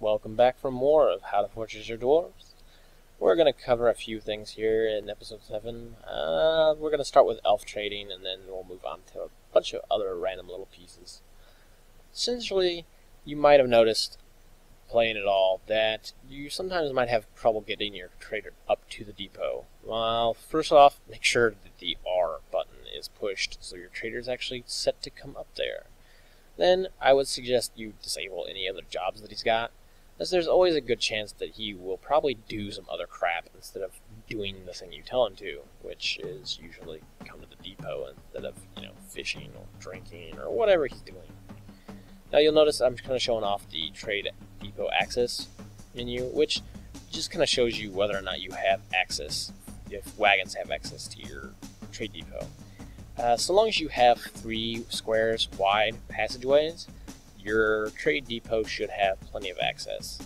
welcome back for more of How to Fortress Your Dwarves. We're going to cover a few things here in episode 7. We're going to start with elf trading, and then we'll move on to a bunch of other random little pieces. Essentially, you might have noticed, playing it all, that you sometimes might have trouble getting your trader up to the depot. Well, first off, make sure that the R button is pushed so your trader is actually set to come up there. Then I would suggest you disable any other jobs that he's got, as there's always a good chance that he will probably do some other crap instead of doing the thing you tell him to, which is usually come to the depot instead of, fishing or drinking or whatever he's doing. Now you'll notice I'm kind of showing off the trade depot access menu, which just kind of shows you whether or not you have access, if wagons have access to your trade depot. So long as you have 3 squares wide passageways, your trade depot should have plenty of access,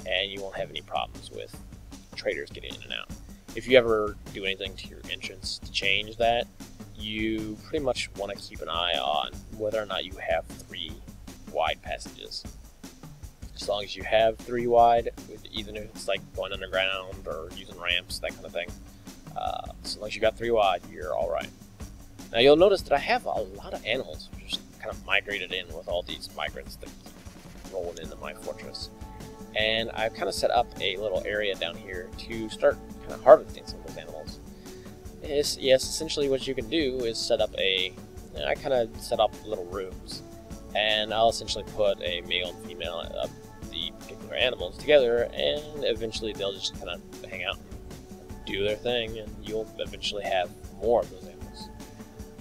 and you won't have any problems with traders getting in and out. If you ever do anything to your entrance to change that, you pretty much want to keep an eye on whether or not you have 3 wide passages. As long as you have 3 wide, even if it's like going underground or using ramps, that kind of thing, as long as you got 3 wide, you're alright. Now you'll notice that I have a lot of animals just kind of migrated in with all these migrants that keep rolling into my fortress. And I've kind of set up a little area down here to start kind of harvesting some of those animals. Yes, essentially what you can do is set up I kind of set up little rooms, and I'll essentially put a male and female of the particular animals together, and eventually they'll just kind of hang out and do their thing, and you'll eventually have more of those animals.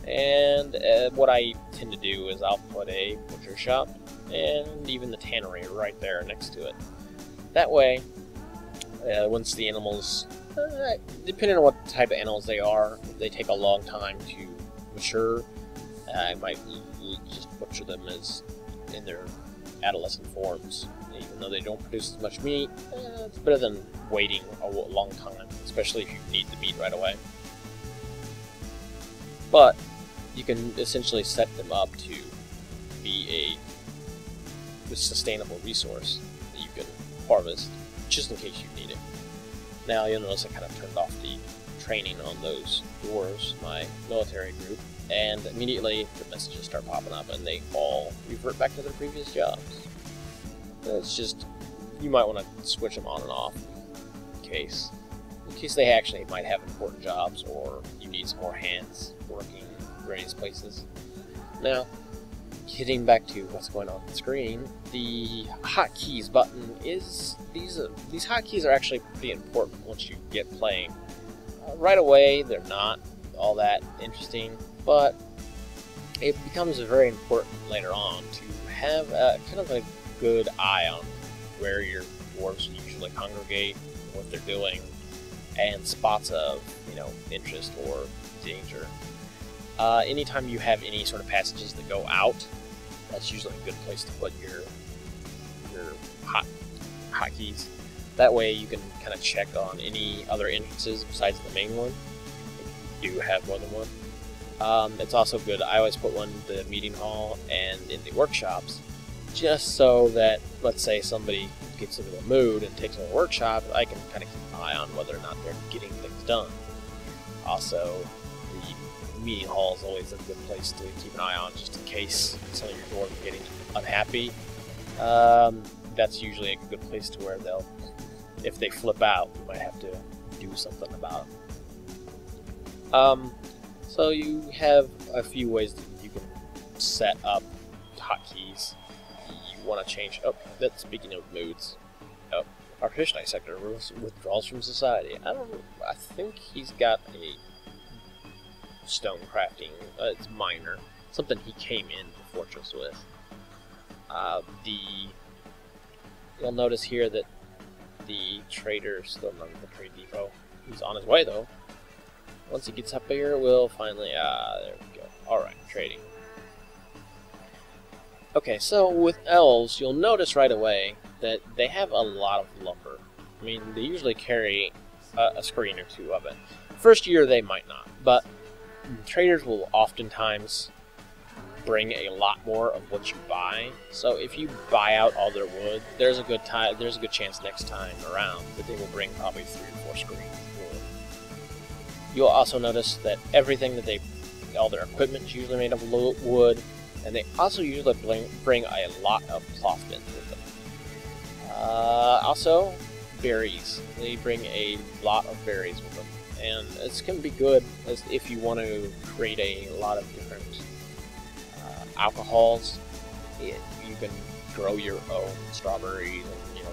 And what I tend to do is I'll put a butcher shop and even the tannery right there next to it. That way, once the animals, depending on what type of animals they are, if they take a long time to mature, I might just butcher them as in their adolescent forms. Even though they don't produce as much meat, it's better than waiting a long time, especially if you need the meat right away. But you can essentially set them up to be a sustainable resource that you can harvest, just in case you need it. Now you'll notice I kind of turned off the training on those dwarves, my military group, and immediately the messages start popping up and they all revert back to their previous jobs. It's just, you might want to switch them on and off in case they actually might have important jobs or you need some more hands working various places. Now, getting back to what's going on the screen, the hotkeys button is these hotkeys are actually pretty important once you get playing. Right away, they're not all that interesting, but it becomes very important later on to have kind of a good eye on where your dwarves usually congregate, what they're doing, and spots of interest or danger. Anytime you have any sort of passages that go out, that's usually a good place to put your hotkeys. That way you can kind of check on any other entrances besides the main one, if you do have more than one. It's also good, I always put one in the meeting hall and in the workshops, just so that, let's say somebody gets into a mood and takes over a workshop, I can kind of keep an eye on whether or not they're getting things done. Also, the meeting hall is always a good place to keep an eye on, just in case some of your dwarves are getting unhappy. That's usually a good place to where if they flip out, you might have to do something about it. So you have a few ways that you can set up hotkeys. You want to change. That's speaking of moods. Our Fishnite sector withdraws from society. I think he's got a stone crafting. It's minor, something he came in the fortress with. You'll notice here that the trader's still not at the trade depot. He's on his way though. Once he gets up here, we'll finally. There we go. All right, trading. Okay, so with elves, you'll notice right away that they have a lot of lumber. I mean, they usually carry a screen or 2 of it. First year they might not, but traders will oftentimes bring a lot more of what you buy. So if you buy out all their wood, there's a good chance next time around that they will bring probably 3 or 4 screens of wood. You'll also notice that everything that all their equipment is usually made of wood, and they also usually bring a lot of cloth bins with them. Also, berries. They bring a lot of berries with them, and this can be good if you want to create a lot of different alcohols. You can grow your own strawberries and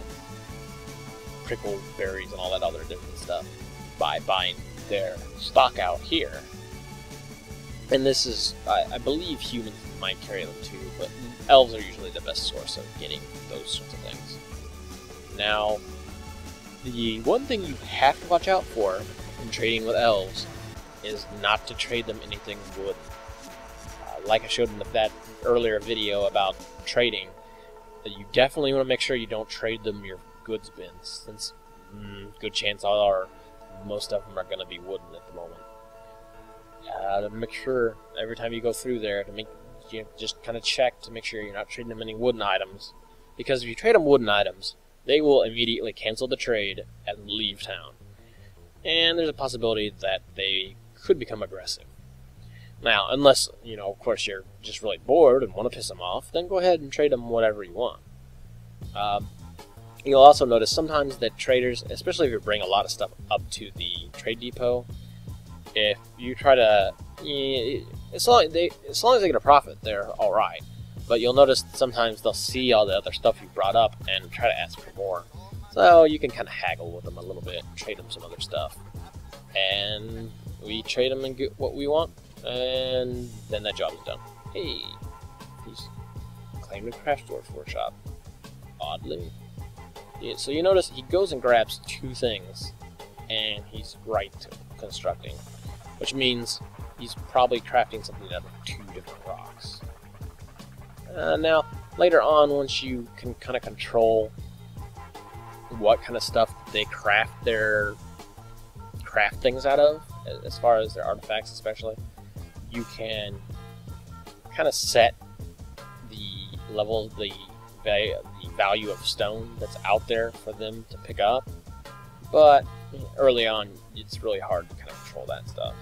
prickle berries and all that other different stuff by buying their stock out here. And this is, I believe humans might carry them too, but elves are usually the best source of getting those sorts of things. Now, the one thing you have to watch out for in trading with elves is not to trade them anything wooden. Like I showed in that earlier video about trading, you definitely want to make sure you don't trade them your goods bins, since good chance are most of them are going to be wooden at the moment. To make sure every time you go through there, just kind of check to make sure you're not trading them any wooden items, because if you trade them wooden items, they will immediately cancel the trade and leave town, and there's a possibility that they could become aggressive. Now, unless, of course, you're just really bored and want to piss them off, then go ahead and trade them whatever you want. You'll also notice sometimes that traders, especially if you bring a lot of stuff up to the trade depot, if you try to, as long as they get a profit, they're alright. But you'll notice that sometimes they'll see all the other stuff you brought up and try to ask for more. So you can kind of haggle with them a little bit, trade them some other stuff. And we trade them and get what we want, and then that job is done. Hey, he's claimed a craft dwarf workshop. Oddly. Yeah, so you notice he goes and grabs 2 things, and he's right to constructing, which means he's probably crafting something out of 2 different rocks. Now, later on, once you can kind of control what kind of stuff they craft things out of, as far as their artifacts especially, you can kind of set the level, the value of stone that's out there for them to pick up. But early on, it's really hard to kind of control that stuff.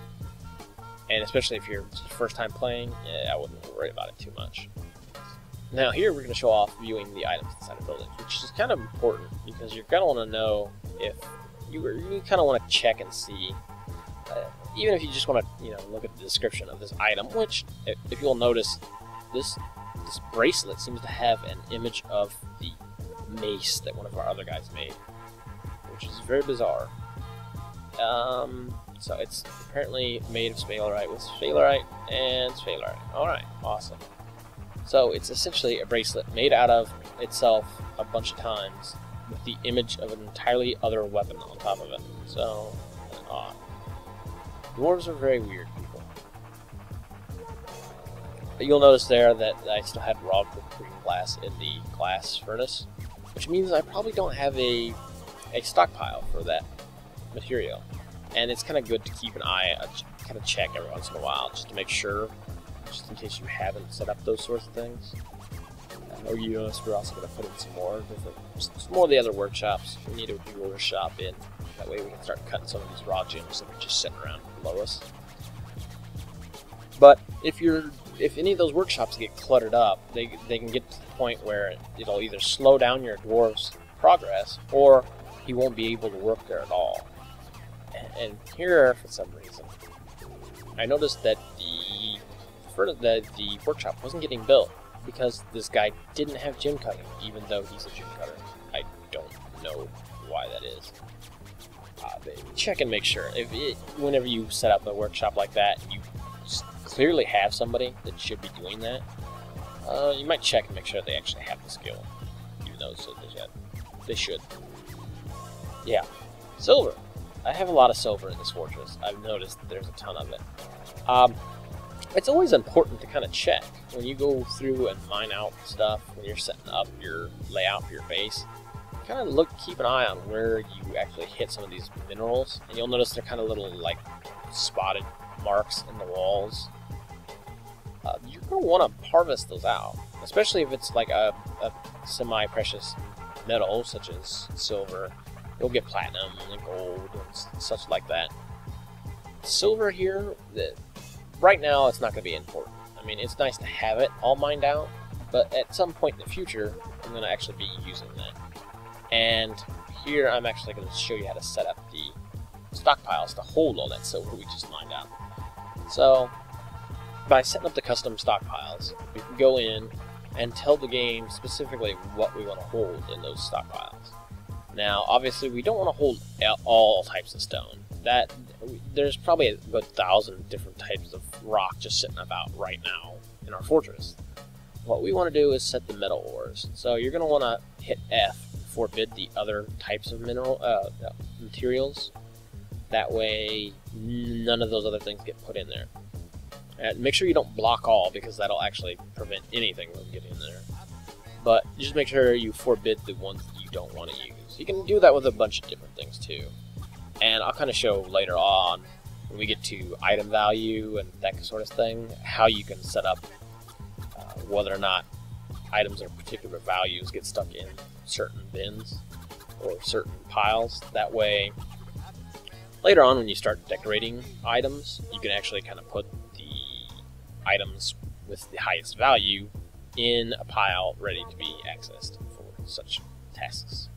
And especially if you're first time playing, I wouldn't worry about it too much. Now here we're going to show off viewing the items inside of buildings, which is kind of important because you're going to want to know if you kind of want to check and see, even if you just want to look at the description of this item, which if you'll notice, this bracelet seems to have an image of the mace that one of our other guys made, which is very bizarre. So it's apparently made of sphalerite with sphalerite and sphalerite. Alright, awesome. So it's essentially a bracelet made out of itself a bunch of times with the image of an entirely other weapon on top of it. So, odd. Dwarves are very weird people. But you'll notice there that I still had raw green glass in the glass furnace, which means I probably don't have a stockpile for that material. And it's kind of good to keep an eye, kind of check every once in a while, just to make sure, just in case you haven't set up those sorts of things. Or you notice we're also going to put in some more of the other workshops. We need a rework shop in. That way we can start cutting some of these raw gems that are just sitting around below us. But if any of those workshops get cluttered up, they can get to the point where it'll either slow down your dwarf's progress, or he won't be able to work there at all. And here, for some reason, I noticed that the workshop wasn't getting built because this guy didn't have gem cutting, even though he's a gem cutter. I don't know why that is. Check and make sure. Whenever you set up a workshop like that, you clearly have somebody that should be doing that. You might check and make sure they actually have the skill, even though they should. Yeah, silver. I have a lot of silver in this fortress. I've noticed that there's a ton of it. It's always important to kind of check when you go through and mine out stuff, when you're setting up your layout for your base. Kind of keep an eye on where you actually hit some of these minerals, and you'll notice they're kind of little like spotted marks in the walls. you're going to want to harvest those out, especially if it's like a semi-precious metal such as silver. You'll get platinum and gold and such like that. Silver here, right now it's not going to be important. I mean, it's nice to have it all mined out, but at some point in the future, I'm going to actually be using that. And here I'm actually going to show you how to set up the stockpiles to hold all that silver we just mined out. So, by setting up the custom stockpiles, we can go in and tell the game specifically what we want to hold in those stockpiles. Now, obviously, we don't want to hold all types of stone. There's probably about 1,000 different types of rock just sitting about right now in our fortress. What we want to do is set the metal ores. So you're going to want to hit F, forbid the other types of materials. That way, none of those other things get put in there. And make sure you don't block all, because that'll actually prevent anything from getting in there. But just make sure you forbid the ones that you don't want to use. You can do that with a bunch of different things too. And I'll kind of show later on, when we get to item value and that sort of thing, how you can set up whether or not items of particular values get stuck in certain bins or certain piles. That way, later on when you start decorating items, you can actually kind of put the items with the highest value in a pile ready to be accessed for such tasks.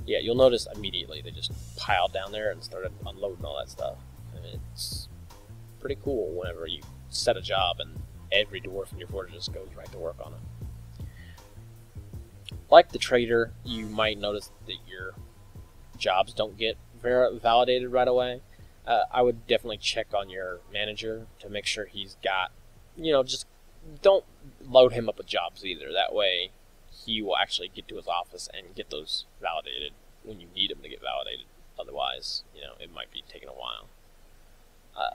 Yeah, you'll notice immediately they just piled down there and started unloading all that stuff. And it's pretty cool whenever you set a job and every dwarf in your fortress just goes right to work on it. Like the trader, you might notice that your jobs don't get validated right away. I would definitely check on your manager to make sure he's got, just don't load him up with jobs either. That way he will actually get to his office and get those validated when you need them to get validated. Otherwise, it might be taking a while.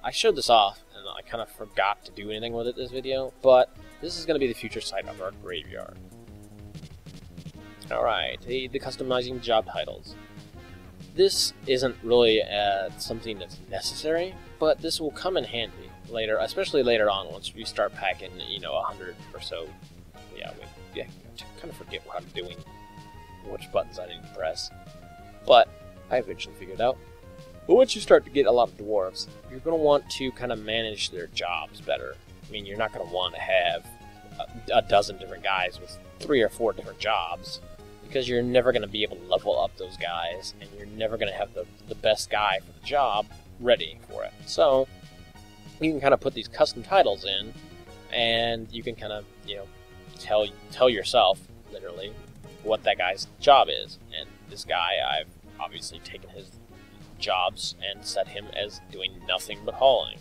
I showed this off, and I kind of forgot to do anything with it this video, but this is going to be the future site of our graveyard. Alright, the customizing job titles. This isn't really something that's necessary, but this will come in handy later, especially later on once we start packing, 100 or so. Yeah, I kind of forget what I'm doing, which buttons I need to press, but I eventually figured it out. But once you start to get a lot of dwarves, you're going to want to kind of manage their jobs better. I mean, you're not going to want to have a dozen different guys with 3 or 4 different jobs, because you're never going to be able to level up those guys, and you're never going to have the best guy for the job ready for it. So, you can kind of put these custom titles in, and you can kind of, tell yourself, literally, what that guy's job is. And this guy, I've obviously taken his jobs and set him as doing nothing but hauling.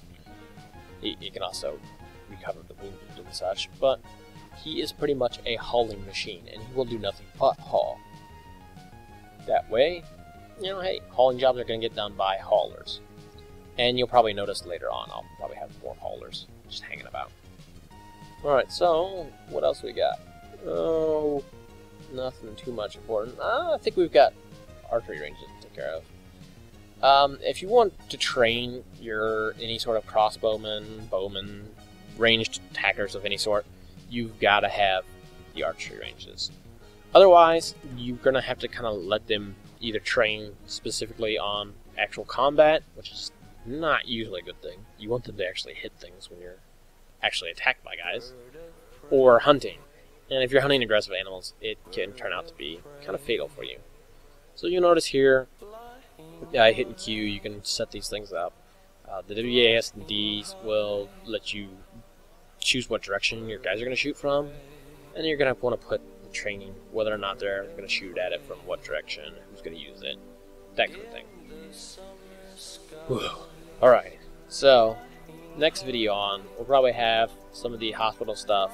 He can also recover the wounded and such, but he is pretty much a hauling machine, and he will do nothing but haul. That way, hey, hauling jobs are going to get done by haulers. And you'll probably notice later on, I'll probably have more haulers just hanging about. Alright, so, what else we got? Oh, nothing too much important. I think we've got archery ranges to take care of. If you want to train any sort of crossbowmen, bowmen, ranged attackers of any sort, you've got to have the archery ranges. Otherwise, you're going to have to kind of let them either train specifically on actual combat, which is not usually a good thing. You want them to actually hit things when you're actually attacked by guys, or hunting. And if you're hunting aggressive animals, it can turn out to be kind of fatal for you. So you'll notice here, hitting Q, you can set these things up. The WAS and Ds will let you choose what direction your guys are going to shoot from, and you're going to want to put the training, whether or not they're going to shoot at it from what direction, who's going to use it, that kind of thing. Alright, so next video on, we'll probably have some of the hospital stuff,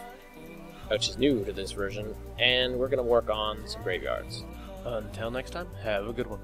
which is new to this version, and we're going to work on some graveyards. Until next time, have a good one.